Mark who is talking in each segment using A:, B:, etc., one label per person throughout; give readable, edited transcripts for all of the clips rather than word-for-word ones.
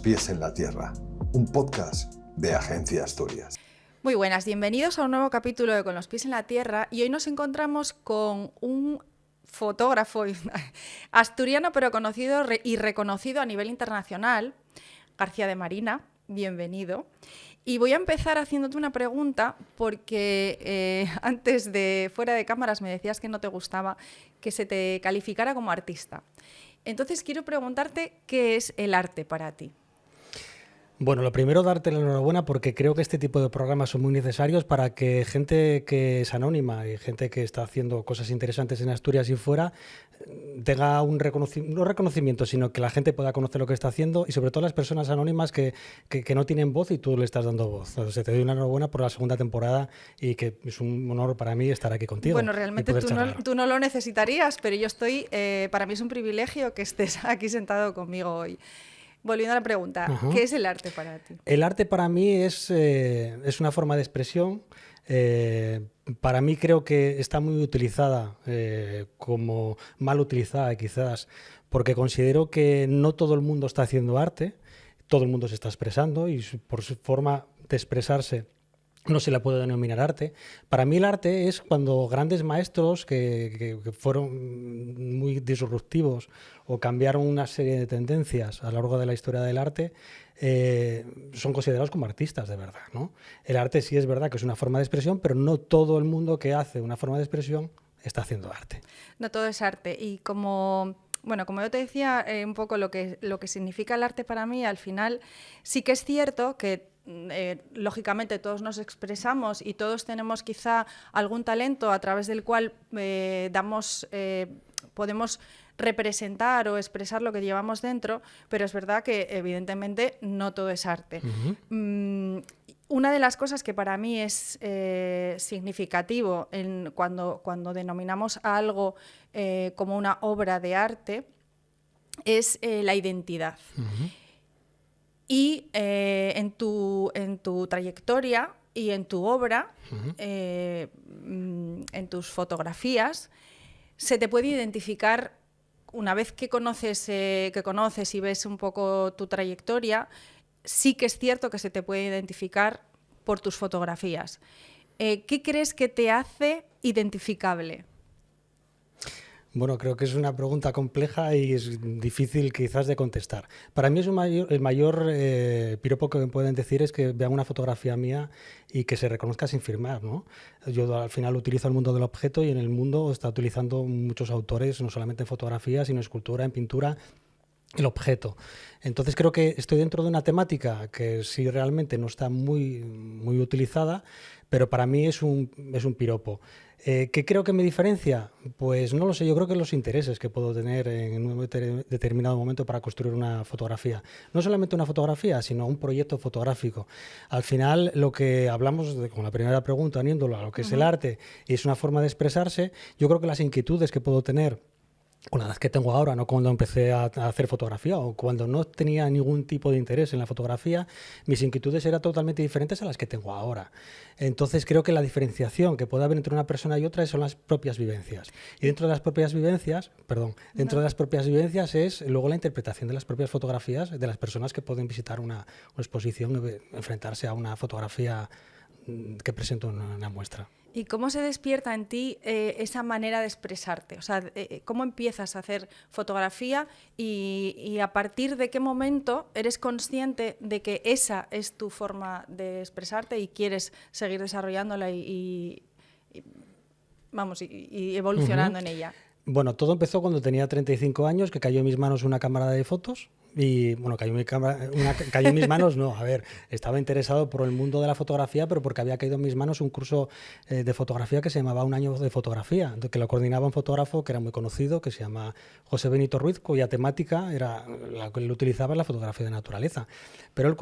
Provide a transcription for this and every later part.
A: pies en la tierra, un podcast de Agencia Asturias.
B: Muy buenas, bienvenidos a un nuevo capítulo de Con los pies en la tierra y hoy nos encontramos con un fotógrafo asturiano pero conocido y reconocido a nivel internacional, García de Marina, bienvenido. Y voy a empezar haciéndote una pregunta porque antes de fuera de cámaras me decías que no te gustaba que se te calificara como artista. Entonces quiero preguntarte qué es el arte para ti.
C: Bueno, lo primero, darte la enhorabuena porque creo que este tipo de programas son muy necesarios para que gente que es anónima y gente que está haciendo cosas interesantes en Asturias y fuera tenga un no reconocimiento, sino que la gente pueda conocer lo que está haciendo y sobre todo las personas anónimas que no tienen voz y tú le estás dando voz. Entonces, te doy una enhorabuena por la segunda temporada y que es un honor para mí estar aquí contigo.
B: Bueno, realmente tú no lo necesitarías, pero yo estoy, para mí es un privilegio que estés aquí sentado conmigo hoy. Volviendo a la pregunta, ¿qué es el arte para ti?
C: El arte para mí es una forma de expresión. Para mí creo que está muy utilizada, como mal utilizada quizás, porque considero que no todo el mundo está haciendo arte, todo el mundo se está expresando y por su forma de expresarse no se la puede denominar arte. Para mí el arte es cuando grandes maestros que fueron muy disruptivos o cambiaron una serie de tendencias a lo largo de la historia del arte, son considerados como artistas de verdad, ¿no? El arte sí es verdad que es una forma de expresión, pero no todo el mundo que hace una forma de expresión está haciendo arte.
B: No todo es arte. Y como yo te decía un poco lo que significa el arte para mí, al final sí que es cierto que lógicamente todos nos expresamos y todos tenemos quizá algún talento a través del cual podemos representar o expresar lo que llevamos dentro, pero es verdad que evidentemente no todo es arte. Una de las cosas que para mí es significativo cuando denominamos a algo como una obra de arte es la identidad. Y en tu trayectoria y en tu obra, en tus fotografías, se te puede identificar, una vez que conoces y ves un poco tu trayectoria, sí que es cierto que se te puede identificar por tus fotografías. ¿Qué crees que te hace identificable?
C: Bueno, creo que es una pregunta compleja y es difícil quizás de contestar. Para mí el mayor piropo que me pueden decir es que vean una fotografía mía y que se reconozca sin firmar, ¿no? Yo al final utilizo el mundo del objeto y en el mundo está utilizando muchos autores, no solamente en fotografía, sino en escultura, en pintura, el objeto. Entonces creo que estoy dentro de una temática que sí realmente no está muy, muy utilizada, pero para mí es un piropo. ¿Qué creo que me diferencia? Pues no lo sé, yo creo que los intereses que puedo tener en un determinado momento para construir una fotografía. No solamente una fotografía, sino un proyecto fotográfico. Al final, lo que hablamos con la primera pregunta, uniéndolo a lo que es el arte, y es una forma de expresarse, yo creo que las inquietudes que puedo tener con la edad que tengo ahora, no cuando empecé a hacer fotografía o cuando no tenía ningún tipo de interés en la fotografía, mis inquietudes eran totalmente diferentes a las que tengo ahora. Entonces creo que la diferenciación que puede haber entre una persona y otra son las propias vivencias. Y dentro de las propias vivencias, es luego la interpretación de las propias fotografías de las personas que pueden visitar una exposición, enfrentarse a una fotografía que presenta una muestra.
B: ¿Y cómo se despierta en ti esa manera de expresarte? O sea, ¿cómo empiezas a hacer fotografía y a partir de qué momento eres consciente de que esa es tu forma de expresarte y quieres seguir desarrollándola y evolucionando en ella?
C: Bueno, todo empezó cuando tenía 35 años, que cayó en mis manos una cámara de fotos. Y bueno, cayó en mis manos, no, a ver, estaba interesado por el mundo de la fotografía, pero porque había caído en mis manos un curso de fotografía que se llamaba Un año de fotografía, que lo coordinaba un fotógrafo que era muy conocido, que se llama José Benito Ruiz, cuya temática era la que él utilizaba en la fotografía de naturaleza. Pero él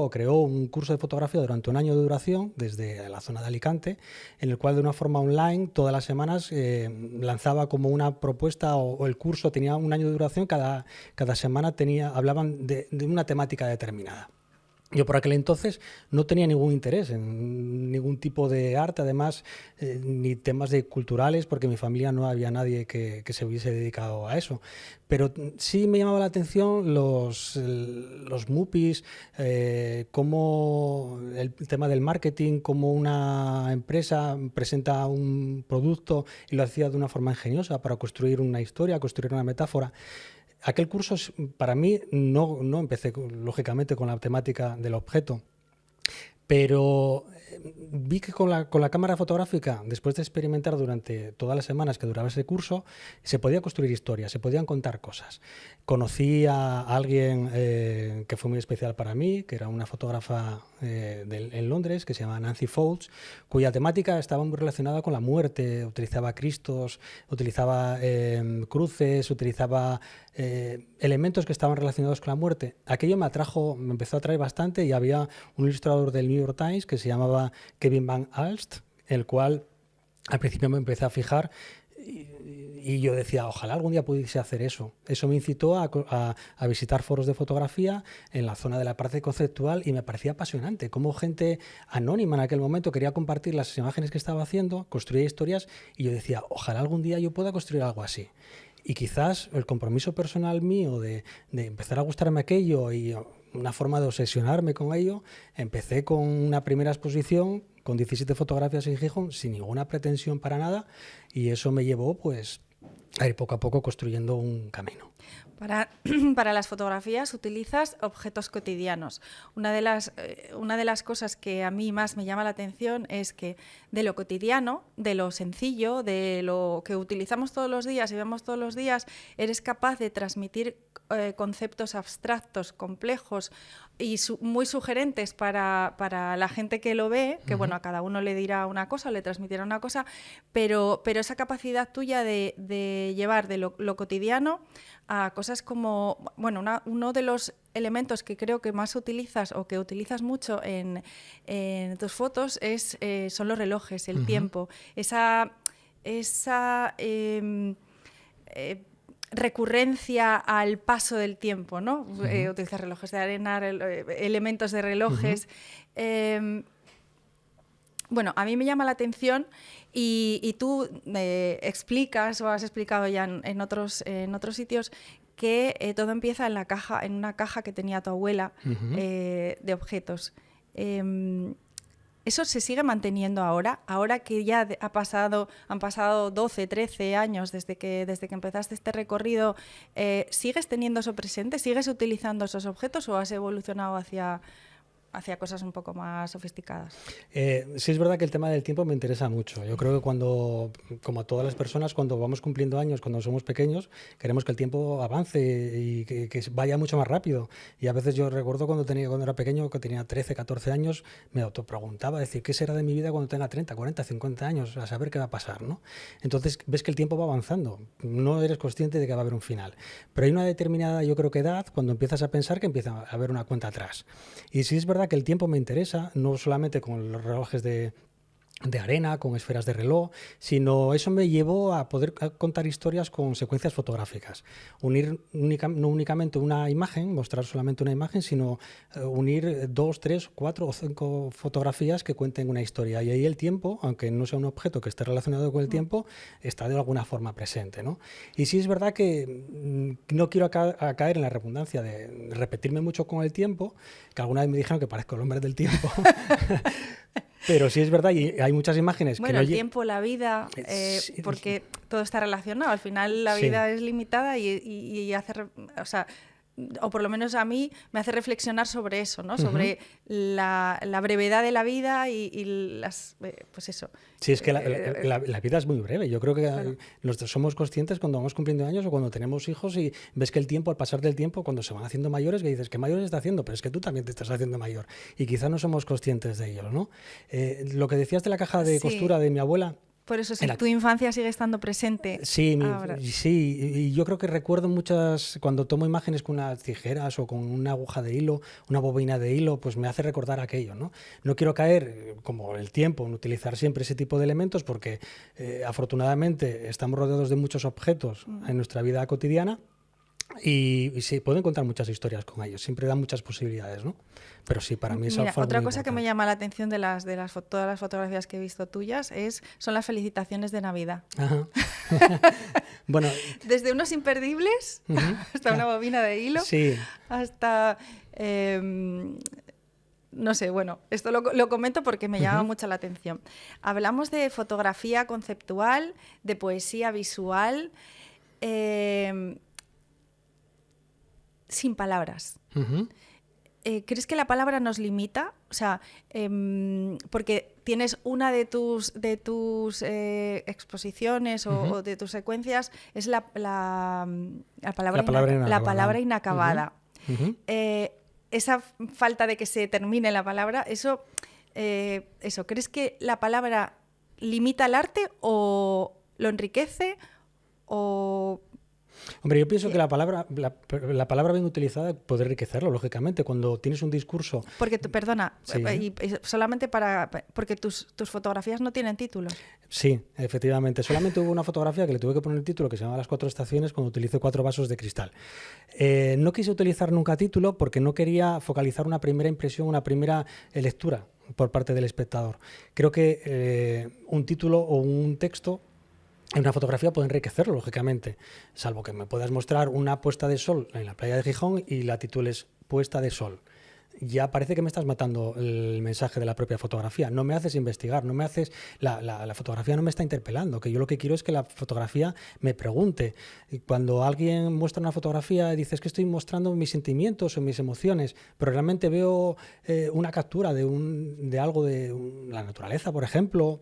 C: creó un curso de fotografía durante un año de duración desde la zona de Alicante, en el cual de una forma online, todas las semanas, lanzaba como una propuesta o el curso tenía un año de duración, cada semana hablaban de una temática determinada. Yo por aquel entonces no tenía ningún interés en ningún tipo de arte, además, ni temas culturales, porque en mi familia no había nadie que se hubiese dedicado a eso. Pero sí me llamaba la atención los MUPIs, cómo el tema del marketing, cómo una empresa presenta un producto y lo hacía de una forma ingeniosa para construir una historia, construir una metáfora. Aquel curso, para mí, no empecé, lógicamente, con la temática del objeto, pero vi que con la cámara fotográfica, después de experimentar durante todas las semanas que duraba ese curso, se podía construir historias, se podían contar cosas. Conocí a alguien que fue muy especial para mí, que era una fotógrafa en Londres, que se llama Nancy Folds, cuya temática estaba muy relacionada con la muerte. Utilizaba cristos, utilizaba cruces, utilizaba elementos que estaban relacionados con la muerte. Aquello me empezó a atraer bastante, y había un ilustrador del New York Times que se llamaba Kevin Van Alst, el cual al principio me empecé a fijar y yo decía, ojalá algún día pudiese hacer eso. Eso me incitó a visitar foros de fotografía en la zona de la parte conceptual, y me parecía apasionante cómo gente anónima en aquel momento quería compartir las imágenes que estaba haciendo, construía historias, y yo decía, ojalá algún día yo pueda construir algo así. Y quizás el compromiso personal mío de empezar a gustarme aquello y una forma de obsesionarme con ello, empecé con una primera exposición con 17 fotografías en Gijón, sin ninguna pretensión para nada, y eso me llevó pues a ir poco a poco construyendo un camino.
B: Para las fotografías utilizas objetos cotidianos. Una de las cosas que a mí más me llama la atención es que de lo cotidiano, de lo sencillo, de lo que utilizamos todos los días y vemos todos los días, eres capaz de transmitir conceptos abstractos, complejos y muy sugerentes para la gente que lo ve, que bueno, a cada uno le dirá una cosa, le transmitirá una cosa, pero esa capacidad tuya de llevar de lo cotidiano a cosas como, bueno, uno de los elementos que creo que más utilizas o que utilizas mucho en tus fotos son los relojes, el tiempo, esa recurrencia al paso del tiempo, ¿no? Utilizar relojes de arena, elementos de relojes. Bueno, a mí me llama la atención y tú explicas o has explicado ya en otros sitios que todo empieza en una caja que tenía tu abuela de objetos. ¿Eso se sigue manteniendo ahora? Ahora que ya han pasado 12, 13 años desde que empezaste este recorrido, ¿sigues teniendo eso presente? ¿Sigues utilizando esos objetos o has evolucionado hacia cosas un poco más sofisticadas?
C: Sí, es verdad que el tema del tiempo me interesa mucho. Yo creo que como a todas las personas, cuando vamos cumpliendo años, cuando somos pequeños, queremos que el tiempo avance y que vaya mucho más rápido. Y a veces yo recuerdo cuando era pequeño, que tenía 13, 14 años, me autopreguntaba, decir, ¿qué será de mi vida cuando tenga 30, 40, 50 años? A saber qué va a pasar, ¿no? Entonces ves que el tiempo va avanzando. No eres consciente de que va a haber un final. Pero hay una determinada, yo creo que edad, cuando empiezas a pensar que empieza a haber una cuenta atrás. Y sí es verdad que el tiempo me interesa, no solamente con los relojes de arena, con esferas de reloj, sino eso me llevó a poder contar historias con secuencias fotográficas. Unir no únicamente una imagen, mostrar solamente una imagen, sino unir 2, 3, 4 o 5 fotografías que cuenten una historia. Y ahí el tiempo, aunque no sea un objeto que esté relacionado con el tiempo, está de alguna forma presente, ¿no? Y sí es verdad que no quiero caer en la redundancia de repetirme mucho con el tiempo, que alguna vez me dijeron que parezco el hombre del tiempo. Pero sí es verdad, y hay muchas imágenes
B: bueno, el tiempo, la vida, porque todo está relacionado. Al final la vida es limitada y hace... O sea, o por lo menos a mí me hace reflexionar sobre eso, ¿no? Sobre la brevedad de la vida y las... pues eso.
C: Sí, es que la vida es muy breve. Yo creo que claro, somos conscientes cuando vamos cumpliendo años o cuando tenemos hijos y ves que el tiempo, al pasar del tiempo, cuando se van haciendo mayores, que dices, ¿qué mayor se está haciendo? Pero es que tú también te estás haciendo mayor. Y quizá no somos conscientes de ello, ¿no? Lo que decías de la caja de costura de mi abuela...
B: Por eso, si tu infancia sigue estando presente.
C: Sí, y yo creo que recuerdo muchas, cuando tomo imágenes con unas tijeras o con una aguja de hilo, una bobina de hilo, pues me hace recordar aquello, ¿no? No quiero caer, como el tiempo, en utilizar siempre ese tipo de elementos porque afortunadamente estamos rodeados de muchos objetos en nuestra vida cotidiana. Y se pueden contar muchas historias con ellos, siempre dan muchas posibilidades, ¿no? Pero sí, para mí es
B: Mira,
C: algo
B: otra
C: muy
B: cosa que me
C: importante.
B: llama la atención de todas las fotografías que he visto tuyas son las felicitaciones de Navidad.
C: Ajá. Bueno,
B: Desde unos imperdibles
C: ujú,
B: hasta una bobina de hilo,
C: sí,
B: hasta... no sé, bueno, esto lo comento porque me llama
C: ujú,
B: mucho la atención. Hablamos de fotografía conceptual, de poesía visual, eh, sin palabras.
C: ujú,
B: ¿Crees que la palabra nos limita? O sea, porque tienes una de tus exposiciones
C: ujú.
B: o de tus secuencias, es la palabra,
C: La palabra
B: la palabra
C: inacabada.
B: inacabada.
C: Ujú, ujú.
B: Esa falta de que se termine la palabra, eso, ¿crees que la palabra limita el arte o lo enriquece? O
C: Hombre, yo pienso que la palabra bien utilizada puede enriquecerlo, lógicamente. Cuando tienes un discurso...
B: porque perdona,
C: Sí,
B: solamente porque tus fotografías no tienen títulos.
C: sí, efectivamente. Solamente hubo una fotografía que le tuve que poner el título que se llama Las 4 estaciones cuando utilicé 4 vasos de cristal. No quise utilizar nunca título porque no quería focalizar una primera impresión, una primera lectura por parte del espectador. Creo que un título o un texto en una fotografía puede enriquecerlo, lógicamente, salvo que me puedas mostrar una puesta de sol en la playa de Gijón y la titules Puesta de sol. Ya parece que me estás matando el mensaje de la propia fotografía. No me haces investigar, no me haces... La fotografía no me está interpelando, que yo lo que quiero es que la fotografía me pregunte. Y cuando alguien muestra una fotografía y dices que estoy mostrando mis sentimientos o mis emociones, pero realmente veo una captura de algo la naturaleza, por ejemplo,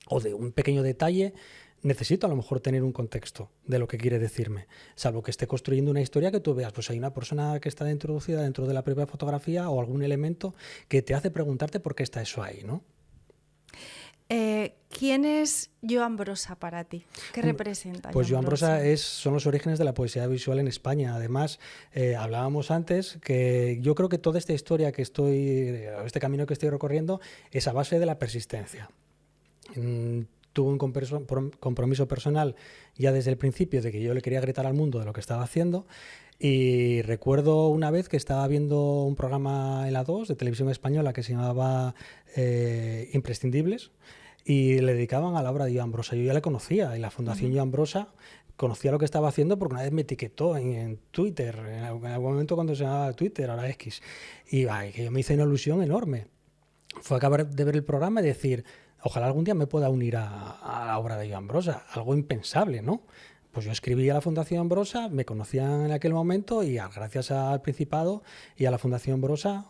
C: o de un pequeño detalle, necesito a lo mejor tener un contexto de lo que quiere decirme, salvo que esté construyendo una historia que tú veas, pues hay una persona que está introducida dentro de la propia fotografía o algún elemento que te hace preguntarte por qué está eso ahí, ¿no?
B: ¿Quién es Joan Brossa para ti? ¿Qué representa
C: Pues Joan Brossa
B: Brossa?
C: son los orígenes de la poesía visual en España. Además, hablábamos antes que yo creo que toda esta historia este camino que estoy recorriendo es a base de la persistencia. Tuve un compromiso personal ya desde el principio de que yo le quería gritar al mundo de lo que estaba haciendo, y recuerdo una vez que estaba viendo un programa en la 2 de televisión española que se llamaba Imprescindibles, y le dedicaban a la obra de Joan Brossa. Yo ya le conocía, y la Fundación Joan Brossa conocía lo que estaba haciendo porque una vez me etiquetó en Twitter, en algún momento cuando se llamaba Twitter, ahora X, y que yo me hice una ilusión enorme. Fue acabar de ver el programa y decir, ojalá algún día me pueda unir a la obra de Joan Brossa, algo impensable, ¿no? Pues yo escribí a la Fundación Brossa, me conocían en aquel momento y gracias al Principado y a la Fundación Brossa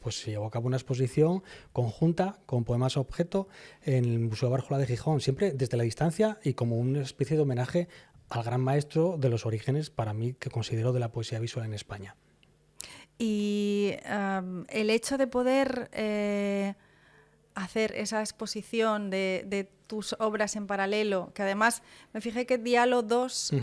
C: pues se llevó a cabo una exposición conjunta con poemas objeto en el Museo Bárjola de Gijón, siempre desde la distancia y como una especie de homenaje al gran maestro de los orígenes, para mí, que considero, de la poesía visual en España.
B: Y el hecho de poder hacer esa exposición de tus obras en paralelo, que además me fijé que Diálogo 2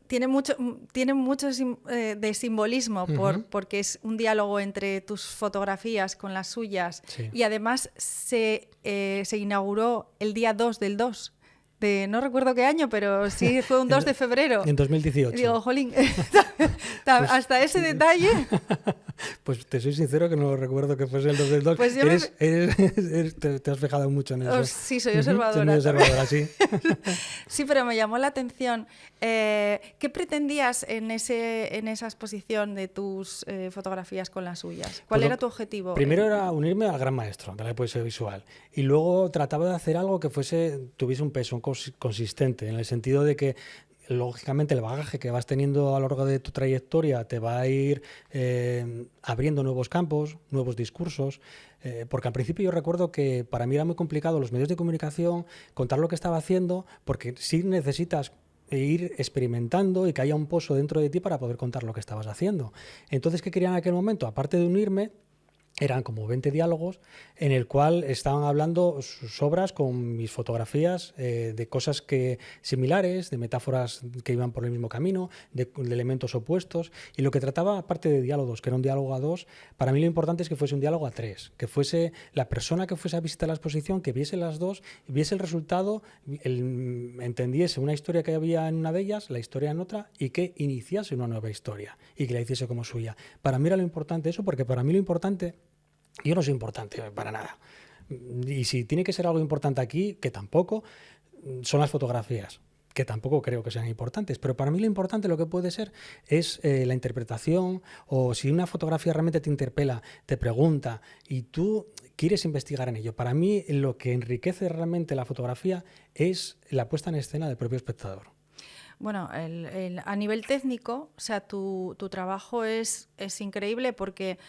B: tiene mucho de simbolismo porque es un diálogo entre tus fotografías con las suyas,
C: Sí.
B: y además se inauguró el día 2 del 2. No recuerdo qué año, pero sí fue un 2 de febrero.
C: En 2018.
B: Y digo, jolín, hasta ese detalle.
C: Pues te soy sincero que no recuerdo que fuese el 2 del 2.
B: Pues yo
C: te has fijado mucho en eso.
B: Sí, soy observadora.
C: Soy muy observadora, sí.
B: Sí, pero me llamó la atención. ¿Qué pretendías en esa exposición de tus fotografías con las suyas? ¿Cuál era tu objetivo?
C: Primero era unirme al gran maestro de la poesía visual, y luego trataba de hacer algo que tuviese un peso consistente, en el sentido de que lógicamente el bagaje que vas teniendo a lo largo de tu trayectoria te va a ir abriendo nuevos campos, nuevos discursos, porque al principio yo recuerdo que para mí era muy complicado los medios de comunicación contar lo que estaba haciendo, porque sí necesitas ir experimentando y que haya un pozo dentro de ti para poder contar lo que estabas haciendo. Entonces, ¿qué quería en aquel momento? Aparte de unirme, Eran como 20 diálogos en el cual estaban hablando sus obras con mis fotografías de cosas similares, de metáforas que iban por el mismo camino, de elementos opuestos. Y lo que trataba, aparte de diálogos, que era un diálogo a dos, para mí lo importante es que fuese un diálogo a tres, que fuese la persona que fuese a visitar la exposición, que viese las dos, viese el resultado, entendiese una historia que había en una de ellas, la historia en otra, y que iniciase una nueva historia y que la hiciese como suya. Para mí era lo importante eso, porque para mí lo importante... Yo no soy importante para nada. Y si tiene que ser algo importante aquí, que tampoco, son las fotografías, que tampoco creo que sean importantes. Pero para mí lo importante, lo que puede ser, es la interpretación, o si una fotografía realmente te interpela, te pregunta, y tú quieres investigar en ello. Para mí lo que enriquece realmente la fotografía es la puesta en escena del propio espectador.
B: Bueno, a nivel técnico, o sea, tu trabajo es increíble porque...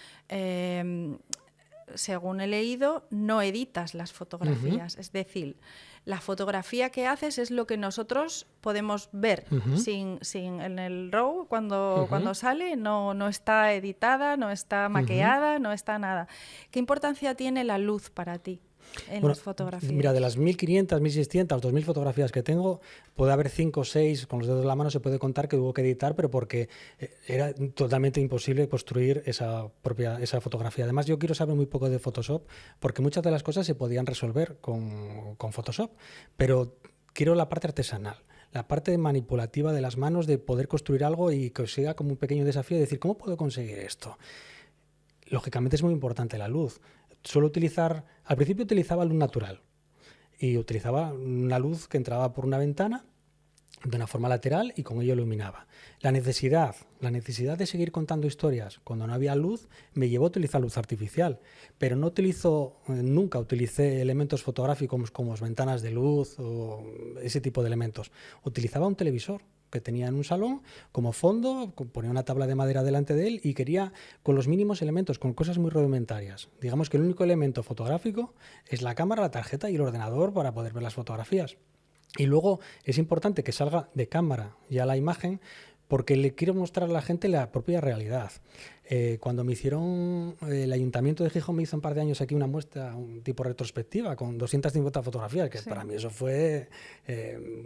B: según he leído, no editas las fotografías. Es decir, la fotografía que haces es lo que nosotros podemos ver sin en el RAW cuando sale, no está editada, no está maqueada, no está nada. ¿Qué importancia tiene la luz para ti en las fotografías?
C: Mira, de las 1.500, 1.600, 2.000 fotografías que tengo, puede haber 5 o 6, con los dedos de la mano se puede contar que hubo que editar, pero porque era totalmente imposible construir esa fotografía. Además, yo quiero saber muy poco de Photoshop, porque muchas de las cosas se podían resolver con Photoshop, pero quiero la parte artesanal, la parte manipulativa de las manos, de poder construir algo y que sea como un pequeño desafío de decir, ¿cómo puedo conseguir esto? Lógicamente es muy importante la luz. Al principio utilizaba luz natural y utilizaba una luz que entraba por una ventana de una forma lateral y con ello iluminaba. La necesidad de seguir contando historias cuando no había luz me llevó a utilizar luz artificial, pero nunca utilicé elementos fotográficos como ventanas de luz o ese tipo de elementos. Utilizaba un televisor que tenía en un salón como fondo, ponía una tabla de madera delante de él y quería con los mínimos elementos, con cosas muy rudimentarias. Digamos que el único elemento fotográfico es la cámara, la tarjeta y el ordenador para poder ver las fotografías. Y luego es importante que salga de cámara ya la imagen, porque le quiero mostrar a la gente la propia realidad. Cuando me hicieron, el Ayuntamiento de Gijón me hizo un par de años aquí una muestra, un tipo retrospectiva, con 250 fotografías, que para mí eso fue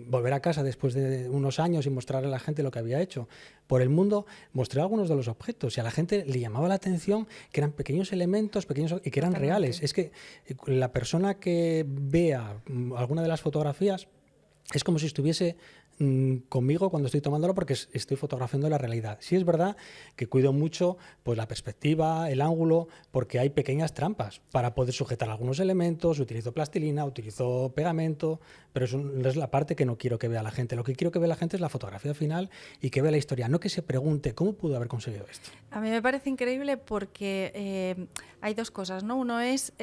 C: volver a casa después de unos años y mostrarle a la gente lo que había hecho. Por el mundo mostré algunos de los objetos y a la gente le llamaba la atención que eran pequeños elementos, y que eran reales. Es que la persona que vea alguna de las fotografías es como si estuviese conmigo cuando estoy tomándolo, porque estoy fotografiando la realidad. Sí es verdad que cuido mucho pues la perspectiva, el ángulo, porque hay pequeñas trampas para poder sujetar algunos elementos. Utilizo plastilina, utilizo pegamento, pero eso no es la parte que no quiero que vea la gente. Lo que quiero que vea la gente es la fotografía final y que vea la historia, no que se pregunte cómo pudo haber conseguido esto.
B: A mí me parece increíble porque hay dos cosas, ¿no? Uno es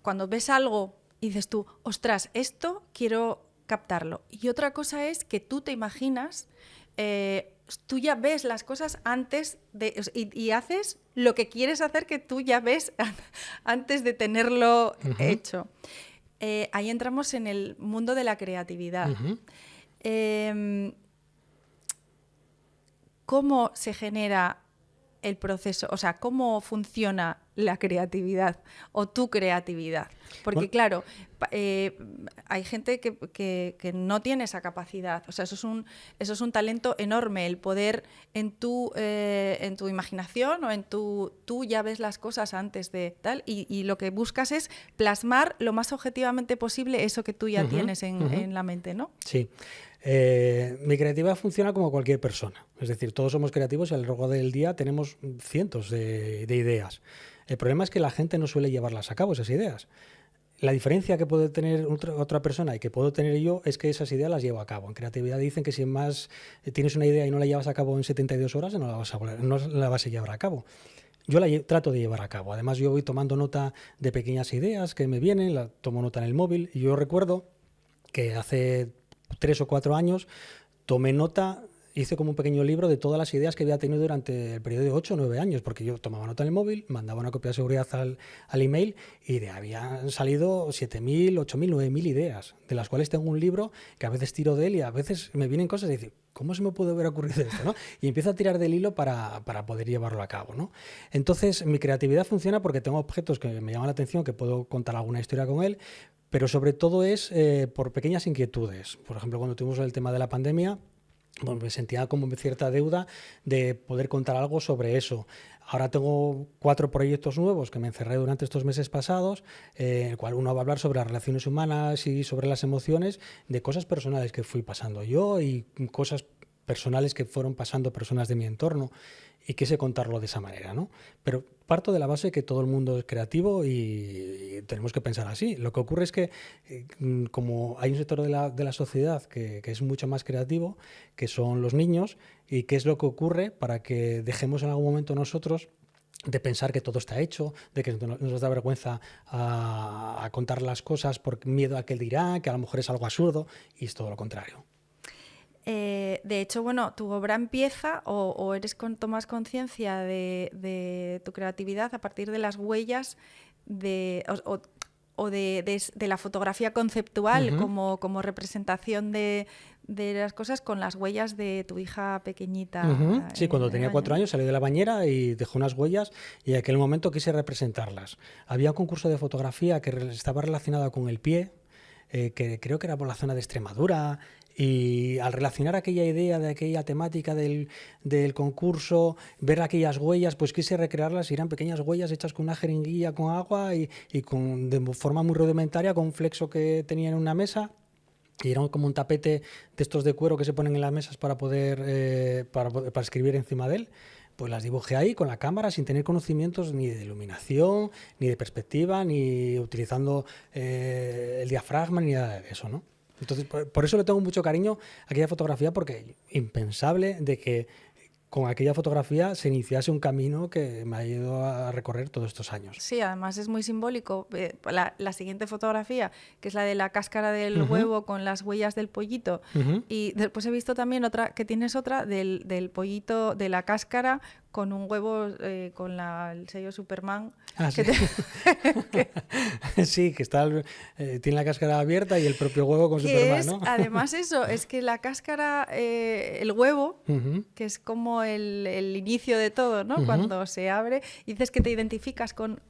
B: cuando ves algo y dices tú, ostras, esto quiero captarlo. Y otra cosa es que tú te imaginas, tú ya ves las cosas antes y haces lo que quieres hacer, que tú ya ves antes de tenerlo hecho. Ahí entramos en el mundo de la creatividad. ¿Cómo se genera el proceso? O sea, ¿cómo funciona la creatividad o tu creatividad? Porque claro, hay gente que no tiene esa capacidad. O sea, eso es un talento enorme, el poder en tu imaginación o tú ya ves las cosas antes de tal y lo que buscas es plasmar lo más objetivamente posible eso que tú ya tienes en la mente, ¿no?
C: Sí. Mi creatividad funciona como cualquier persona. Es decir, todos somos creativos y a lo largo del día tenemos cientos de ideas. El problema es que la gente no suele llevarlas a cabo, esas ideas. La diferencia que puede tener otra persona y que puedo tener yo es que esas ideas las llevo a cabo. En creatividad dicen que si más tienes una idea y no la llevas a cabo en 72 horas, no la vas a llevar a cabo. Yo la trato de llevar a cabo. Además, yo voy tomando nota de pequeñas ideas que me vienen, la tomo nota en el móvil. Y yo recuerdo que hace 3 o 4 años tomé nota hice como un pequeño libro de todas las ideas que había tenido durante el periodo de 8 o 9 años, porque yo tomaba nota en el móvil, mandaba una copia de seguridad al email y habían salido 7.000, 8.000, 9.000 ideas, de las cuales tengo un libro que a veces tiro de él y a veces me vienen cosas y decir, ¿cómo se me puede haber ocurrido esto, ¿no? Y empiezo a tirar del hilo para poder llevarlo a cabo, ¿no? Entonces, mi creatividad funciona porque tengo objetos que me llaman la atención, que puedo contar alguna historia con él, pero sobre todo es por pequeñas inquietudes. Por ejemplo, cuando tuvimos el tema de la pandemia, bueno, me sentía como cierta deuda de poder contar algo sobre eso. Ahora tengo 4 proyectos nuevos que me encerré durante estos meses pasados, en el cual uno va a hablar sobre las relaciones humanas y sobre las emociones, de cosas personales que fui pasando yo y cosas personales que fueron pasando personas de mi entorno, y quise contarlo de esa manera, ¿no? Pero parto de la base que todo el mundo es creativo y tenemos que pensar así. Lo que ocurre es que como hay un sector de la sociedad que es mucho más creativo, que son los niños, y qué es lo que ocurre para que dejemos en algún momento nosotros de pensar que todo está hecho, de que nos da vergüenza a contar las cosas por miedo a que él dirá, que a lo mejor es algo absurdo, y es todo lo contrario.
B: De hecho, bueno, tu obra empieza o tomas conciencia de tu creatividad a partir de las huellas de la fotografía conceptual como representación de las cosas, con las huellas de tu hija pequeñita.
C: Sí, cuando tenía 4 años salí de la bañera y dejó unas huellas y en aquel momento quise representarlas. Había un concurso de fotografía que estaba relacionado con el pie, que creo que era por la zona de Extremadura. Y al relacionar aquella idea de aquella temática del concurso, ver aquellas huellas, pues quise recrearlas, y eran pequeñas huellas hechas con una jeringuilla con agua y de forma muy rudimentaria, con un flexo que tenía en una mesa, y era como un tapete de estos de cuero que se ponen en las mesas para poder para escribir encima de él. Pues las dibujé ahí con la cámara sin tener conocimientos ni de iluminación, ni de perspectiva, ni utilizando el diafragma, ni nada de eso, ¿no? Entonces, por eso le tengo mucho cariño a aquella fotografía, porque impensable de que con aquella fotografía se iniciase un camino que me ha ido a recorrer todos estos años.
B: Sí, además es muy simbólico. La siguiente fotografía, que es la de la cáscara del huevo con las huellas del pollito. Y después he visto también otra, que tienes otra del pollito, de la cáscara con un huevo con el sello Superman.
C: Ah, sí. Sí, que tiene la cáscara abierta y el propio huevo con Superman, ¿no?
B: Además eso, es que la cáscara, el huevo, que es como el inicio de todo, ¿no? Cuando se abre, y dices que te identificas con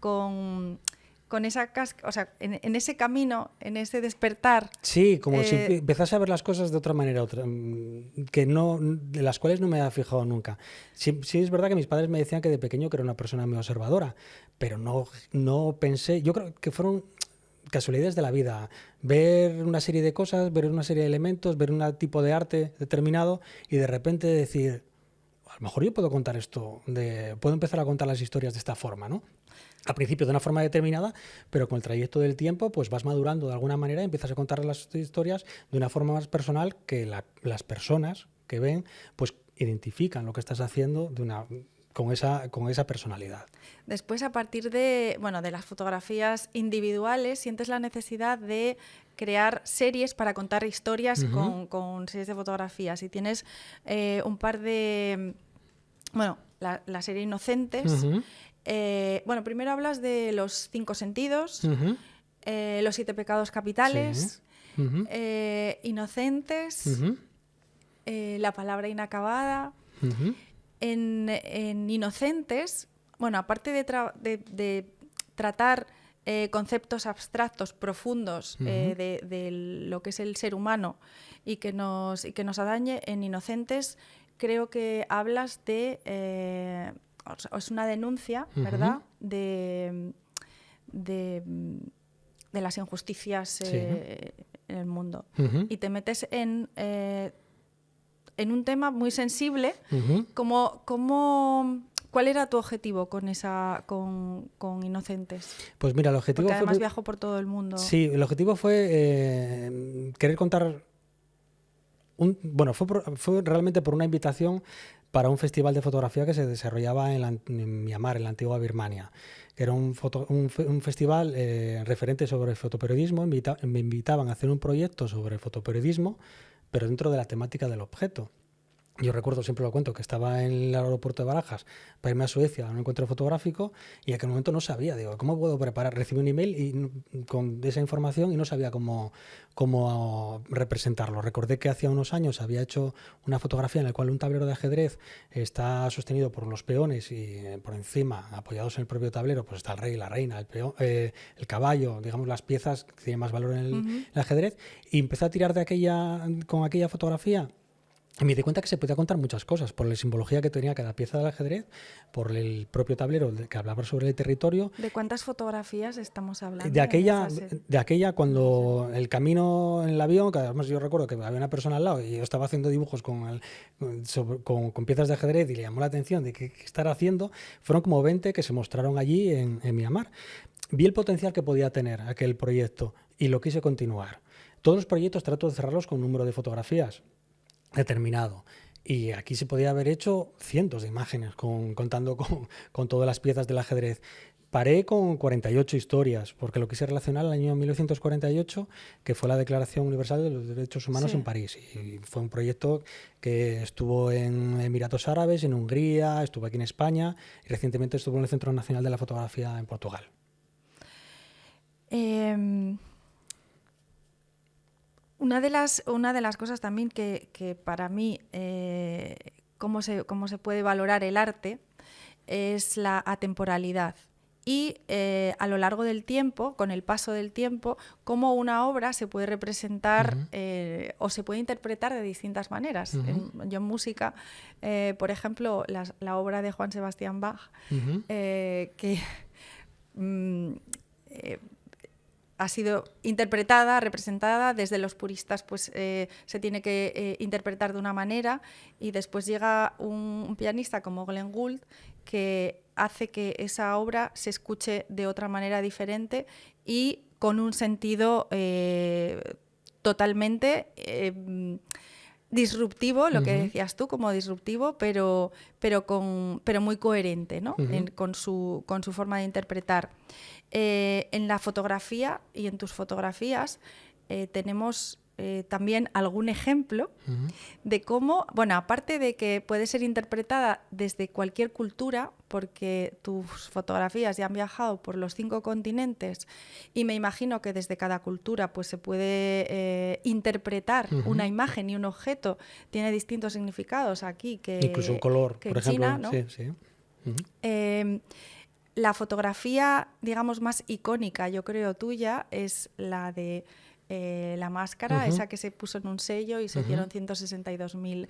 B: esa cáscara, o sea, en ese camino, en ese despertar.
C: Sí, como si empezase a ver las cosas de otra manera, de las cuales no me había fijado nunca. Sí, es verdad que mis padres me decían que de pequeño que era una persona muy observadora, pero no pensé, yo creo que fueron casualidades de la vida, ver una serie de cosas, ver una serie de elementos, ver un tipo de arte determinado y de repente decir, a lo mejor yo puedo contar esto, puedo empezar a contar las historias de esta forma, ¿no? Al principio de una forma determinada, pero con el trayecto del tiempo pues vas madurando de alguna manera y empiezas a contar las historias de una forma más personal, que las personas que ven pues identifican lo que estás haciendo con esa personalidad.
B: Después, a partir de las fotografías individuales, sientes la necesidad de crear series para contar historias con series de fotografías. Y tienes un par de... la serie Inocentes. Primero hablas de los 5 sentidos, los 7 pecados capitales, Inocentes, la palabra inacabada. En Inocentes, aparte de tratar conceptos abstractos, profundos, de lo que es el ser humano y que nos atañe, en Inocentes creo que hablas de... es una denuncia, ¿verdad?, de las injusticias en el mundo. Y te metes en un tema muy sensible. ¿Cuál era tu objetivo con Inocentes?
C: Pues mira, el objetivo
B: Porque además viajó por todo el mundo.
C: Sí, el objetivo fue querer contar... fue realmente por una invitación para un festival de fotografía que se desarrollaba en Myanmar, en la antigua Birmania. Era un festival referente sobre fotoperiodismo. Me invitaban a hacer un proyecto sobre fotoperiodismo, pero dentro de la temática del objeto. Yo recuerdo, siempre lo cuento, que estaba en el aeropuerto de Barajas para irme a Suecia a un encuentro fotográfico y en aquel momento no sabía, digo, ¿cómo puedo preparar? Recibí un email con esa información y no sabía cómo representarlo. Recordé que hacía unos años había hecho una fotografía en la cual un tablero de ajedrez está sostenido por los peones y por encima, apoyados en el propio tablero, pues está el rey, la reina, el caballo, digamos las piezas que tienen más valor en el ajedrez, y empecé a tirar con aquella fotografía. Y me di cuenta que se podía contar muchas cosas, por la simbología que tenía cada pieza del ajedrez, por el propio tablero que hablaba sobre el territorio.
B: ¿De cuántas fotografías estamos hablando?
C: De aquella cuando el camino en el avión, que además yo recuerdo que había una persona al lado y yo estaba haciendo dibujos con piezas de ajedrez y le llamó la atención de qué estar haciendo, fueron como 20 que se mostraron allí en Myanmar. Vi el potencial que podía tener aquel proyecto y lo quise continuar. Todos los proyectos trato de cerrarlos con un número de fotografías determinado. Y aquí se podía haber hecho cientos de imágenes contando con todas las piezas del ajedrez. Paré con 48 historias, porque lo quise relacionar al año 1948, que fue la Declaración Universal de los Derechos Humanos en París. Y fue un proyecto que estuvo en Emiratos Árabes, en Hungría, estuvo aquí en España y recientemente estuvo en el Centro Nacional de la Fotografía en Portugal.
B: Una de las cosas también que para mí, cómo se puede valorar el arte, es la atemporalidad. Y a lo largo del tiempo, con el paso del tiempo, cómo una obra se puede representar o se puede interpretar de distintas maneras. Yo en música, por ejemplo, la obra de Juan Sebastián Bach, que ha sido interpretada, representada, desde los puristas pues se tiene que interpretar de una manera, y después llega un pianista como Glenn Gould que hace que esa obra se escuche de otra manera diferente y con un sentido totalmente disruptivo, lo que decías tú, como disruptivo, pero muy coherente, ¿no? Con su forma de interpretar. En la fotografía y en tus fotografías tenemos también algún ejemplo de cómo, bueno, aparte de que puede ser interpretada desde cualquier cultura, porque tus fotografías ya han viajado por los 5 continentes y me imagino que desde cada cultura pues se puede interpretar una imagen, y un objeto tiene distintos significados aquí que
C: incluso un color,
B: que
C: por
B: ejemplo,
C: China, ¿no? Sí.
B: La fotografía, digamos, más icónica, yo creo, tuya, es la de la máscara, esa que se puso en un sello y se hicieron 162.000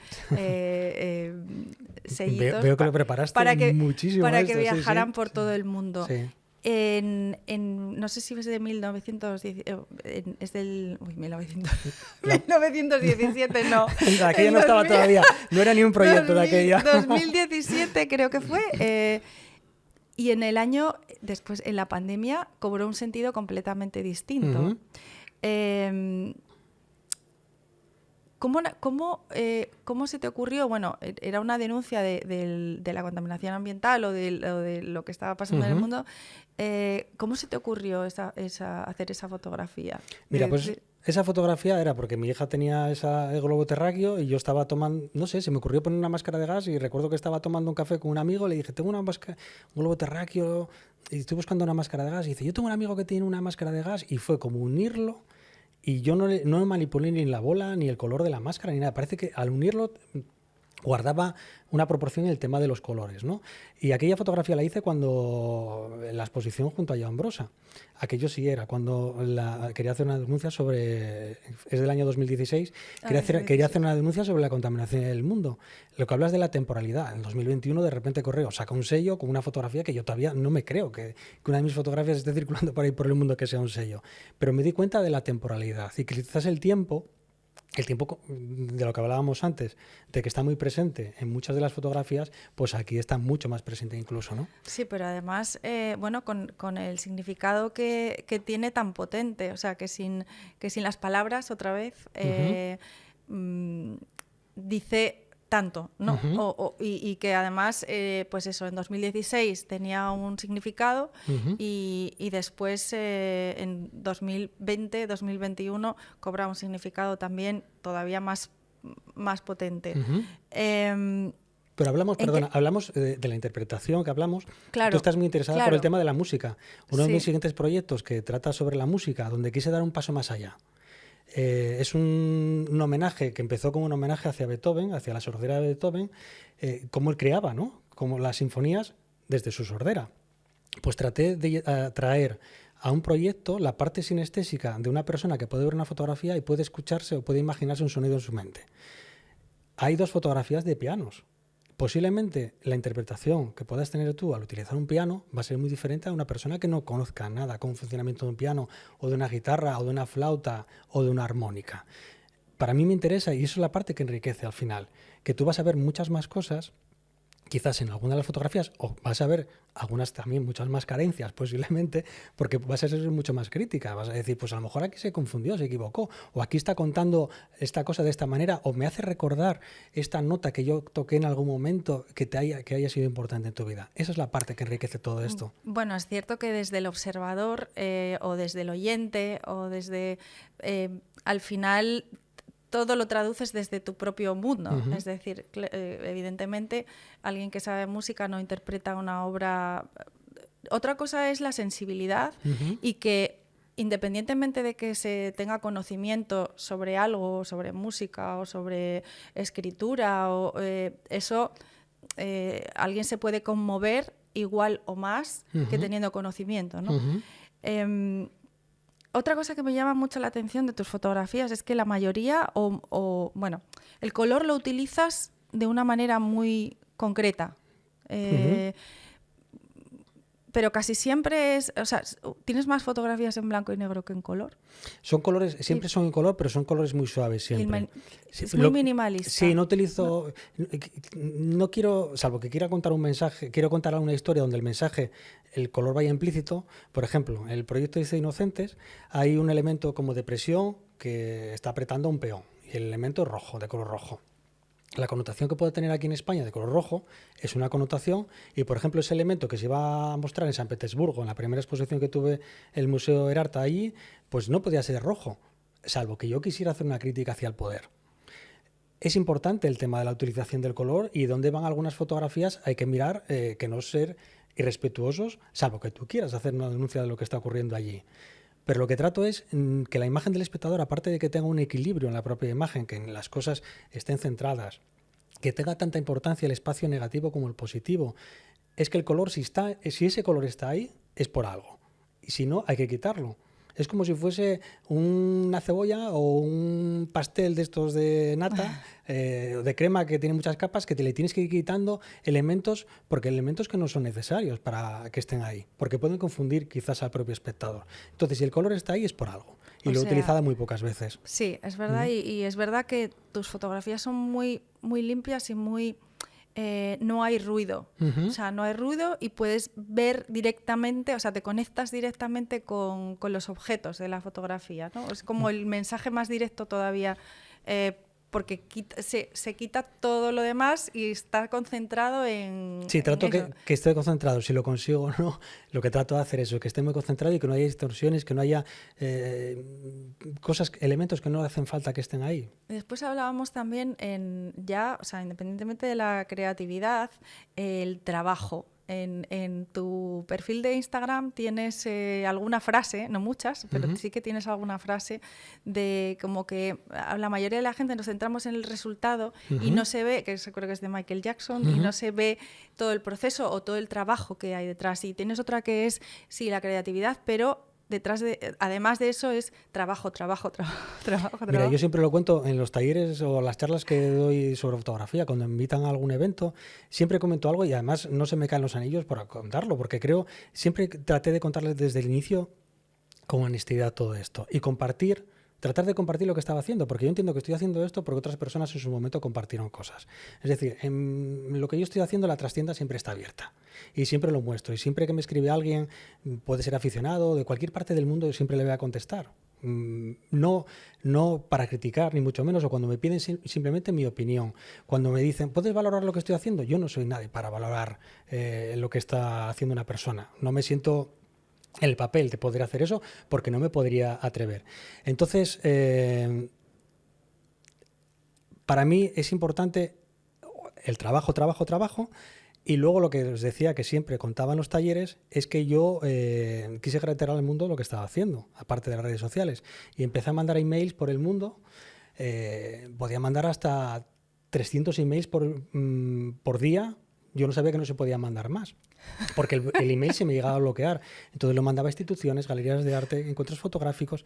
B: sellitos.
C: Veo que lo preparaste muchísimo.
B: Para que viajaran por todo el mundo.
C: Sí.
B: No sé si es de 1917, es del 1917, no.
C: Aquella no estaba todavía, no era ni un proyecto de aquella.
B: 2017 creo que fue. Y en el año, después, en la pandemia, cobró un sentido completamente distinto. ¿Cómo se te ocurrió? Bueno, era una denuncia de la contaminación ambiental o de lo que estaba pasando en el mundo. ¿Cómo se te ocurrió hacer esa fotografía?
C: Mira, pues esa fotografía era porque mi hija tenía el globo terráqueo y yo estaba tomando, no sé, se me ocurrió poner una máscara de gas y recuerdo que estaba tomando un café con un amigo, le dije, tengo un globo terráqueo y estoy buscando una máscara de gas. Y dice, yo tengo un amigo que tiene una máscara de gas, y fue como unirlo. Y yo no manipulé ni la bola, ni el color de la máscara, ni nada. Parece que al unirlo guardaba una proporción en el tema de los colores, ¿no? Y aquella fotografía la hice cuando en la exposición junto a Joan Brossa. Aquello sí era cuando quería hacer una denuncia sobre... Es del año 2016. Quería hacer una denuncia sobre la contaminación del mundo. Lo que hablas de la temporalidad. En 2021 de repente Correo saca un sello con una fotografía que yo todavía no me creo que una de mis fotografías esté circulando por ahí por el mundo que sea un sello. Pero me di cuenta de la temporalidad y que quizás el tiempo de lo que hablábamos antes, de que está muy presente en muchas de las fotografías, pues aquí está mucho más presente incluso, ¿no?
B: Sí, pero además, bueno, con el significado que tiene tan potente, o sea, que sin las palabras, otra vez, dice tanto, ¿no? Y que además, pues eso, en 2016 tenía un significado y después en 2020, 2021 cobra un significado también todavía más más potente.
C: Pero hablamos de la interpretación que hablamos.
B: Claro,
C: tú estás muy interesada por el tema de la música. Uno de mis siguientes proyectos que trata sobre la música, donde quise dar un paso más allá. Es un homenaje que empezó como un homenaje hacia Beethoven, hacia la sordera de Beethoven, cómo él creaba, ¿no? Como las sinfonías desde su sordera. Pues traté de traer a un proyecto la parte sinestésica de una persona que puede ver una fotografía y puede escucharse o puede imaginarse un sonido en su mente. Hay 2 fotografías de pianos. Posiblemente la interpretación que puedas tener tú al utilizar un piano va a ser muy diferente a una persona que no conozca nada con el funcionamiento de un piano o de una guitarra o de una flauta o de una armónica. Para mí me interesa, y eso es la parte que enriquece al final, que tú vas a ver muchas más cosas quizás en alguna de las fotografías, o vas a ver algunas también, muchas más carencias posiblemente, porque vas a ser mucho más crítica, vas a decir, pues a lo mejor aquí se confundió, se equivocó, o aquí está contando esta cosa de esta manera, o me hace recordar esta nota que yo toqué en algún momento que haya sido importante en tu vida. Esa es la parte que enriquece todo esto.
B: Bueno, es cierto que desde el observador o desde el oyente o desde, al final, todo lo traduces desde tu propio mundo. Es decir, evidentemente, alguien que sabe música no interpreta una obra. Otra cosa es la sensibilidad y que, independientemente de que se tenga conocimiento sobre algo, sobre música o sobre escritura, eso, alguien se puede conmover igual o más que teniendo conocimiento, ¿no? Otra cosa que me llama mucho la atención de tus fotografías es que la mayoría, bueno, el color lo utilizas de una manera muy concreta. Pero casi siempre o sea, ¿tienes más fotografías en blanco y negro que en color?
C: Son colores, siempre son en color, pero son colores muy suaves siempre.
B: Es muy minimalista.
C: Sí, no utilizo, no quiero, salvo que quiera contar un mensaje, quiero contar una historia donde el mensaje, el color vaya implícito. Por ejemplo, en el proyecto de Inocentes hay un elemento como de presión que está apretando un peón, y el elemento es rojo, de color rojo. La connotación que puede tener aquí en España de color rojo es una connotación, y por ejemplo ese elemento que se iba a mostrar en San Petersburgo en la primera exposición que tuve en el Museo Herarta allí, pues no podía ser rojo, salvo que yo quisiera hacer una crítica hacia el poder. Es importante el tema de la utilización del color, y donde van algunas fotografías hay que mirar que no ser irrespetuosos, salvo que tú quieras hacer una denuncia de lo que está ocurriendo allí. Pero lo que trato es que la imagen del espectador, aparte de que tenga un equilibrio en la propia imagen, que las cosas estén centradas, que tenga tanta importancia el espacio negativo como el positivo, es que el color, si ese color está ahí, es por algo. Y si no, hay que quitarlo. Es como si fuese una cebolla o un pastel de estos de nata, de crema que tiene muchas capas, que te le tienes que ir quitando elementos, porque elementos que no son necesarios para que estén ahí, porque pueden confundir quizás al propio espectador. Entonces, si el color está ahí, es por algo. Y lo he utilizado muy pocas veces.
B: Sí, es verdad, y es verdad que tus fotografías son muy, muy limpias y muy... no hay ruido, o sea, no hay ruido y puedes ver directamente, o sea, te conectas directamente con los objetos de la fotografía, ¿no? Es como el mensaje más directo todavía, porque se quita todo lo demás y está concentrado en...
C: Sí, trato que esté concentrado. Si lo consigo o no, lo que trato de hacer es que esté muy concentrado y que no haya distorsiones, que no haya elementos que no hacen falta que estén ahí.
B: Después hablábamos también o sea, independientemente de la creatividad, el trabajo. En tu perfil de Instagram tienes alguna frase, no muchas, pero sí que tienes alguna frase de como que la mayoría de la gente nos centramos en el resultado y no se ve, que eso creo que es de Michael Jackson, y no se ve todo el proceso o todo el trabajo que hay detrás. Y tienes otra que es, sí, la creatividad, pero además de eso es trabajo.
C: Mira, yo siempre lo cuento en los talleres o las charlas que doy sobre fotografía, cuando me invitan a algún evento, siempre comento algo, y además no se me caen los anillos para contarlo, porque siempre traté de contarles desde el inicio con honestidad todo esto y tratar de compartir lo que estaba haciendo, porque yo entiendo que estoy haciendo esto porque otras personas en su momento compartieron cosas. Es decir, en lo que yo estoy haciendo, la trastienda siempre está abierta y siempre lo muestro, y siempre que me escribe alguien, puede ser aficionado de cualquier parte del mundo, yo siempre le voy a contestar. No para criticar, ni mucho menos, o cuando me piden simplemente mi opinión. Cuando me dicen, ¿puedes valorar lo que estoy haciendo? Yo no soy nadie para valorar lo que está haciendo una persona. No me siento en el papel de poder hacer eso porque no me podría atrever. Entonces, para mí es importante el trabajo. Y luego lo que os decía, que siempre contaba en los talleres, es que yo quise reiterar al mundo lo que estaba haciendo, aparte de las redes sociales. Y empecé a mandar emails por el mundo. Podía mandar hasta 300 emails por día. Yo no sabía que no se podía mandar más, porque el email se me llegaba a bloquear. Entonces lo mandaba a instituciones, galerías de arte, encuentros fotográficos,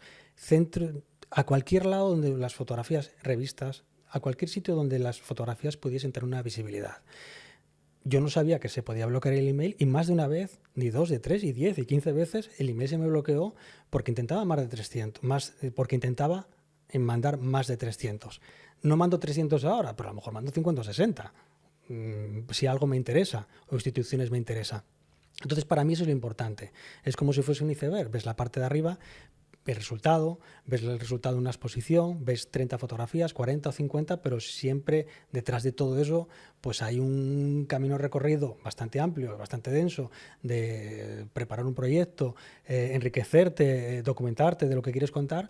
C: a cualquier lado donde las fotografías, revistas, a cualquier sitio donde las fotografías pudiesen tener una visibilidad. Yo no sabía que se podía bloquear el email y más de una vez, ni 2, de 3, y 10, y 15 veces el email se me bloqueó porque intentaba más de 300, porque intentaba mandar más de 300. No mando 300 ahora, pero a lo mejor mando 50 o 60, si algo me interesa o instituciones me interesa. Entonces, para mí eso es lo importante. Es como si fuese un iceberg. Ves la parte de arriba, ves el resultado de una exposición, ves 30 fotografías, 40 o 50, pero siempre detrás de todo eso pues hay un camino recorrido bastante amplio, bastante denso, de preparar un proyecto, enriquecerte, documentarte de lo que quieres contar,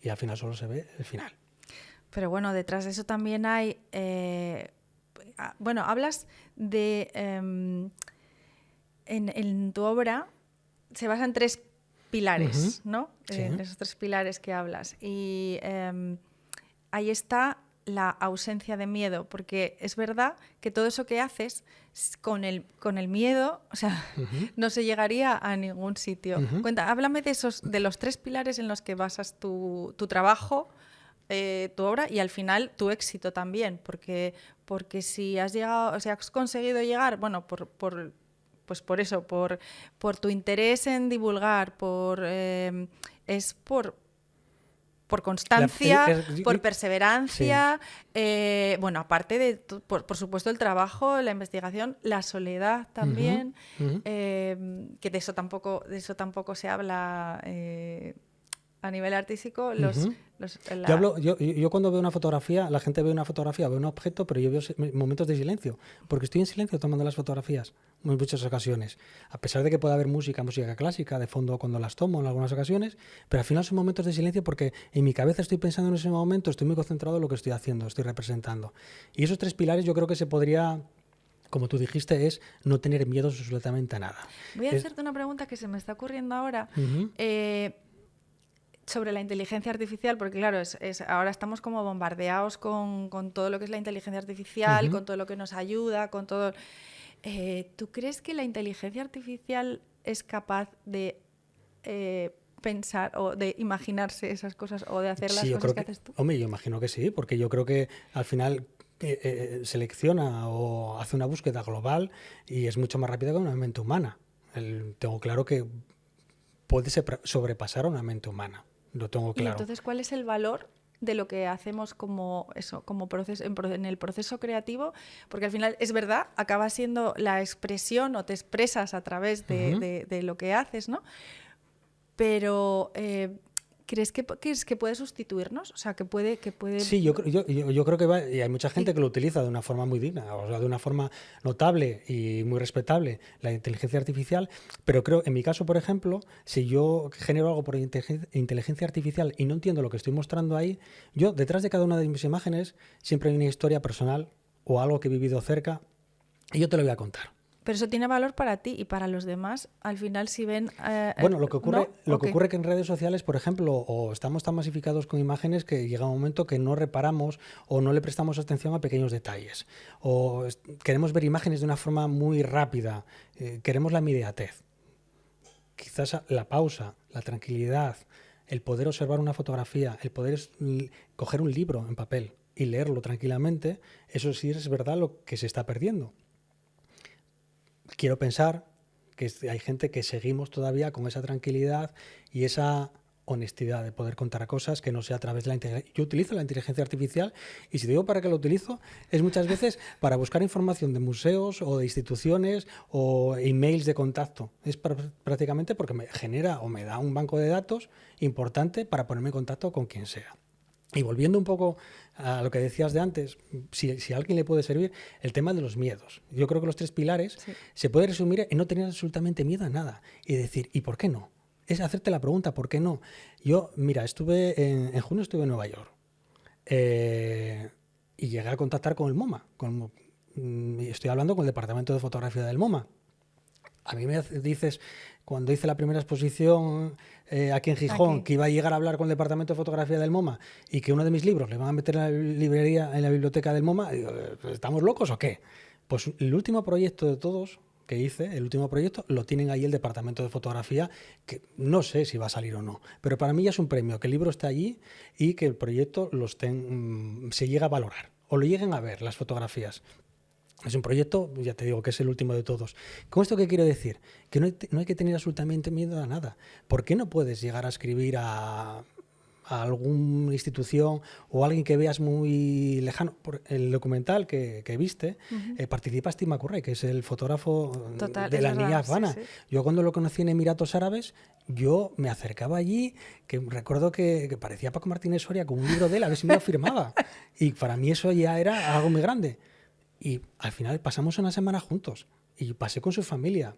C: y al final solo se ve el final.
B: Pero bueno, detrás de eso también hay... hablas de... en tu obra se basa en 3 pilares, ¿no?
C: Sí.
B: En esos 3 pilares que hablas. Y ahí está la ausencia de miedo, porque es verdad que todo eso que haces con el miedo, o sea, no se llegaría a ningún sitio. Háblame de los 3 pilares en los que basas tu trabajo, tu obra y al final tu éxito también, porque si has llegado, o sea, has conseguido llegar, bueno, pues por eso, por tu interés en divulgar, es por constancia, por perseverancia, sí. Bueno, aparte de, por supuesto, el trabajo, la investigación, la soledad también, que de eso tampoco se habla a nivel artístico.
C: Yo cuando veo una fotografía, la gente ve una fotografía, ve un objeto, pero yo veo momentos de silencio, porque estoy en silencio tomando las fotografías en muchas ocasiones, a pesar de que pueda haber música clásica de fondo cuando las tomo en algunas ocasiones, pero al final son momentos de silencio porque en mi cabeza estoy pensando en ese momento, estoy muy concentrado en lo que estoy haciendo, estoy representando. Y esos 3 pilares yo creo que se podría, como tú dijiste, es no tener miedo absolutamente a nada.
B: Voy a hacerte una pregunta que se me está ocurriendo ahora. Sobre la inteligencia artificial, porque claro, ahora estamos como bombardeados con todo lo que es la inteligencia artificial, con todo lo que nos ayuda, con todo... ¿Tú crees que la inteligencia artificial es capaz de pensar o de imaginarse esas cosas o de hacer las cosas que haces tú?
C: Hombre, yo imagino que sí, porque yo creo que al final selecciona o hace una búsqueda global y es mucho más rápida que una mente humana. Tengo claro que puede sobrepasar a una mente humana. Lo tengo claro.
B: Y entonces, ¿cuál es el valor de lo que hacemos como proceso, en el proceso creativo? Porque al final, es verdad, acaba siendo la expresión o te expresas a través de lo que haces, ¿no? Pero ¿crees que puede sustituirnos? O sea, que puede...
C: Sí, yo creo que y hay mucha gente que lo utiliza de una forma muy digna, o sea, de una forma notable y muy respetable, la inteligencia artificial, pero creo, en mi caso, por ejemplo, si yo genero algo por inteligencia artificial y no entiendo lo que estoy mostrando ahí, yo, detrás de cada una de mis imágenes, siempre hay una historia personal o algo que he vivido cerca y yo te lo voy a contar.
B: Pero eso tiene valor para ti y para los demás. Al final, si ven...
C: Bueno, lo que ocurre que en redes sociales, por ejemplo, o estamos tan masificados con imágenes que llega un momento que no reparamos o no le prestamos atención a pequeños detalles. O queremos ver imágenes de una forma muy rápida. Queremos la inmediatez. Quizás la pausa, la tranquilidad, el poder observar una fotografía, el poder coger un libro en papel y leerlo tranquilamente, eso sí es verdad lo que se está perdiendo. Quiero pensar que hay gente que seguimos todavía con esa tranquilidad y esa honestidad de poder contar cosas que no sea a través de la inteligencia. Yo utilizo la inteligencia artificial y si digo para qué lo utilizo es muchas veces para buscar información de museos o de instituciones o emails de contacto. Es prácticamente porque me genera o me da un banco de datos importante para ponerme en contacto con quien sea. Y volviendo un poco a lo que decías de antes, si a alguien le puede servir, el tema de los miedos. Yo creo que los 3 pilares se puede resumir en no tener absolutamente miedo a nada y decir, ¿y por qué no? Es hacerte la pregunta, ¿por qué no? Yo, mira, en junio estuve en Nueva York. y llegué a contactar con el MoMA. Estoy hablando con el departamento de fotografía del MoMA. A mí me dices, cuando hice la primera exposición aquí en Gijón, que iba a llegar a hablar con el departamento de fotografía del MoMA y que uno de mis libros le van a meter en la librería, en la biblioteca del MoMA, digo, ¿estamos locos o qué? Pues el último proyecto de todos que hice, el último proyecto, lo tienen ahí el departamento de fotografía, que no sé si va a salir o no, pero para mí ya es un premio que el libro esté allí y que el proyecto se llegue a valorar o lo lleguen a ver las fotografías. Es un proyecto, ya te digo, que es el último de todos. ¿Con esto qué quiero decir? Que no hay que tener absolutamente miedo a nada. ¿Por qué no puedes llegar a escribir a alguna institución o alguien que veas muy lejano? Por el documental que viste, participa Steve McCurry, que es el fotógrafo de la niña afgana. Sí. Yo cuando lo conocí en Emiratos Árabes, yo me acercaba allí, que recuerdo que parecía Paco Martínez Soria con un libro de él, a ver si me lo firmaba. Y para mí eso ya era algo muy grande. Y al final pasamos una semana juntos y pasé con su familia.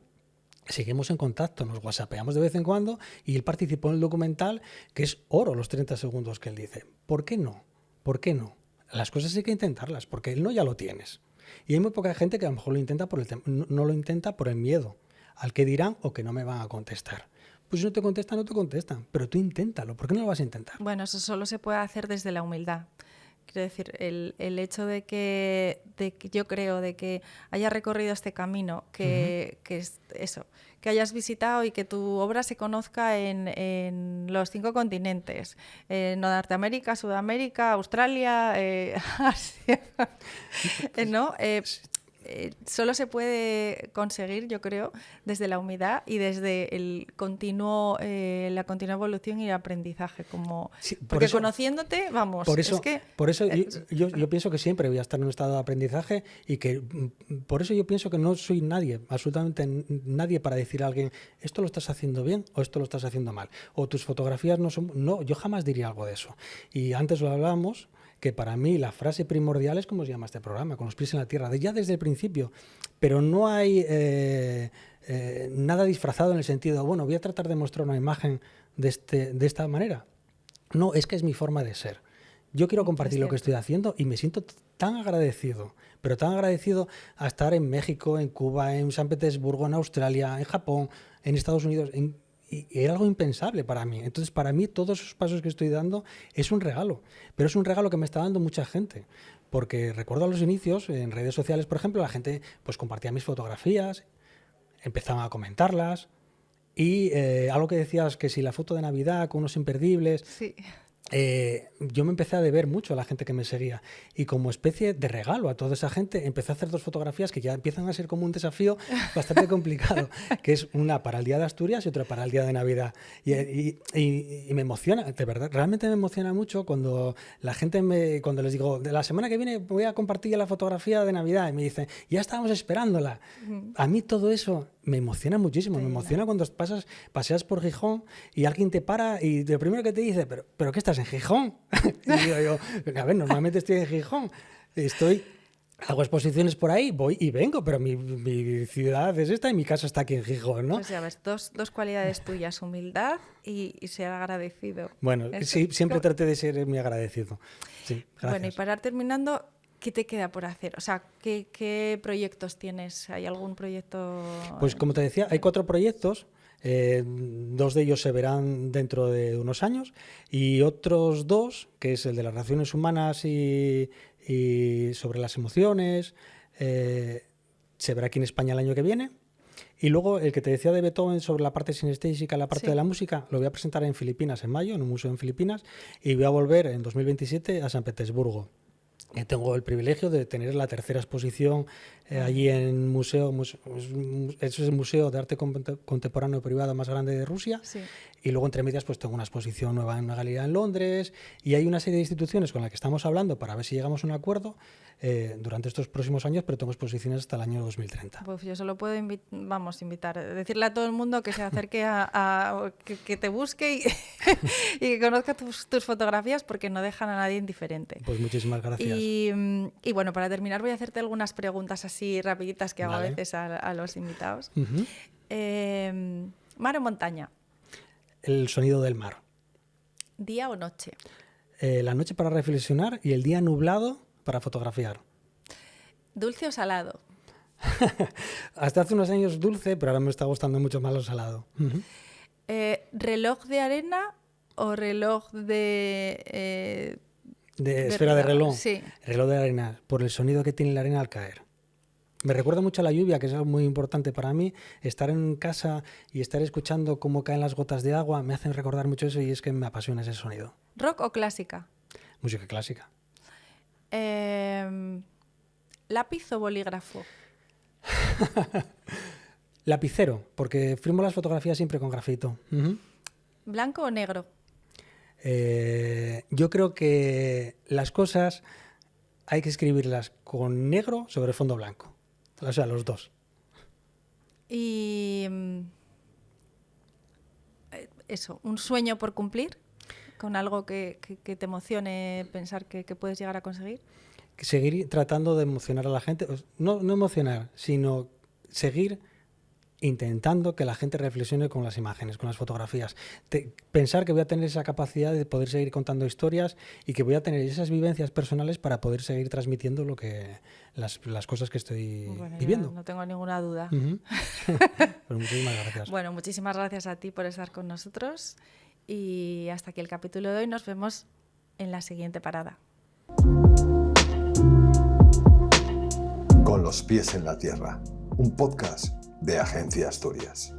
C: Seguimos en contacto, nos whatsappeamos de vez en cuando y él participó en el documental, que es oro los 30 segundos que él dice. ¿Por qué no? ¿Por qué no? Las cosas hay que intentarlas, porque el no ya lo tienes. Y hay muy poca gente que a lo mejor lo intenta no lo intenta por el miedo al que dirán o que no me van a contestar. Pues si no te contestan, no te contestan, pero tú inténtalo. ¿Por qué no lo vas a intentar?
B: Bueno, eso solo se puede hacer desde la humildad. Quiero decir, el hecho de que yo creo de que hayas recorrido este camino, que es eso, que hayas visitado y que tu obra se conozca en los 5 continentes, en Norteamérica, Sudamérica, Australia, Asia, ¿no? Solo se puede conseguir, yo creo, desde la humildad y desde la continua evolución y el aprendizaje. Porque eso, conociéndote, vamos.
C: Por eso yo pienso que siempre voy a estar en un estado de aprendizaje y que por eso yo pienso que no soy nadie, absolutamente nadie, para decir a alguien esto lo estás haciendo bien o esto lo estás haciendo mal. O tus fotografías no son... No, yo jamás diría algo de eso. Y antes lo hablábamos, que para mí la frase primordial es como se llama este programa, con los pies en la tierra, ya desde el principio. Pero no hay nada disfrazado en el sentido, bueno, voy a tratar de mostrar una imagen de esta manera. No, es que es mi forma de ser. Yo quiero compartir lo que estoy haciendo y me siento tan agradecido, pero tan agradecido a estar en México, en Cuba, en San Petersburgo, en Australia, en Japón, en Estados Unidos, y era algo impensable para mí. Entonces, para mí, todos esos pasos que estoy dando es un regalo. Pero es un regalo que me está dando mucha gente. Porque recuerdo a los inicios, en redes sociales, por ejemplo, la gente pues compartía mis fotografías, empezaban a comentarlas. Y algo que decías, que si la foto de Navidad con unos imperdibles...
B: Sí.
C: Yo me empecé a deber mucho a la gente que me seguía y como especie de regalo a toda esa gente empecé a hacer 2 fotografías que ya empiezan a ser como un desafío bastante complicado, que es una para el Día de Asturias y otra para el Día de Navidad y me emociona, de verdad, realmente me emociona mucho cuando la gente cuando les digo, de la semana que viene voy a compartir ya la fotografía de Navidad y me dicen, ya estábamos esperándola. A mí todo eso me emociona muchísimo, me emociona cuando paseas por Gijón y alguien te para y lo primero que te dice, ¿pero qué estás en Gijón? Y digo yo, a ver, normalmente estoy en Gijón, hago exposiciones por ahí, voy y vengo, pero mi ciudad es esta y mi casa está aquí en Gijón, ¿no?
B: Pues ya ves, dos cualidades tuyas, humildad y ser agradecido.
C: Bueno, sí, siempre traté de ser muy agradecido. Sí, gracias.
B: Bueno, y para terminando, ¿qué te queda por hacer? O sea, ¿qué proyectos tienes? ¿Hay algún proyecto?
C: Pues como te decía, hay 4 proyectos. 2 de ellos se verán dentro de unos años y otros 2, que es el de las relaciones humanas y sobre las emociones, se verá aquí en España el año que viene. Y luego el que te decía de Beethoven sobre la parte sinestésica, la parte de la música, lo voy a presentar en Filipinas en mayo, en un museo en Filipinas, y voy a volver en 2027 a San Petersburgo. Tengo el privilegio de tener la 3ª exposición allí en museo, es el Museo de Arte Contemporáneo Privado más grande de Rusia.
B: Sí.
C: Y luego, entre medias, pues tengo una exposición nueva en una galería en Londres y hay una serie de instituciones con las que estamos hablando para ver si llegamos a un acuerdo durante estos próximos años, pero tengo exposiciones hasta el año 2030.
B: Pues yo solo puedo invitar, decirle a todo el mundo que se acerque que te busque y que conozca tus fotografías porque no dejan a nadie indiferente.
C: Pues muchísimas gracias.
B: Y bueno, para terminar voy a hacerte algunas preguntas así rapiditas que hago a veces a los invitados. ¿Mar o montaña?
C: El sonido del mar.
B: ¿Día o noche?
C: La noche para reflexionar y el día nublado para fotografiar?
B: ¿Dulce o salado?
C: Hasta hace unos años dulce, pero ahora me está gustando mucho más lo salado.
B: ¿Reloj de arena o reloj de
C: Esfera de reloj.
B: Sí.
C: Reloj de arena, por el sonido que tiene la arena al caer. Me recuerda mucho a la lluvia, que es algo muy importante para mí. Estar en casa y estar escuchando cómo caen las gotas de agua me hacen recordar mucho eso y es que me apasiona ese sonido.
B: ¿Rock o clásica?
C: Música clásica.
B: ¿Lápiz o bolígrafo?
C: Lapicero, porque firmo las fotografías siempre con grafito.
B: ¿Blanco o negro?
C: Yo creo que las cosas hay que escribirlas con negro sobre fondo blanco. O sea, los dos.
B: Y eso, ¿un sueño por cumplir? ¿Con algo que te emocione pensar que puedes llegar a conseguir?
C: Seguir tratando de emocionar a la gente. No emocionar, sino seguir intentando que la gente reflexione con las imágenes, con las fotografías. Pensar que voy a tener esa capacidad de poder seguir contando historias y que voy a tener esas vivencias personales para poder seguir transmitiendo las cosas que estoy viviendo.
B: No tengo ninguna duda.
C: Pues muchísimas gracias.
B: Bueno, muchísimas gracias a ti por estar con nosotros y hasta aquí el capítulo de hoy. Nos vemos en la siguiente parada.
A: Con los pies en la tierra, un podcast de Agencia Asturias.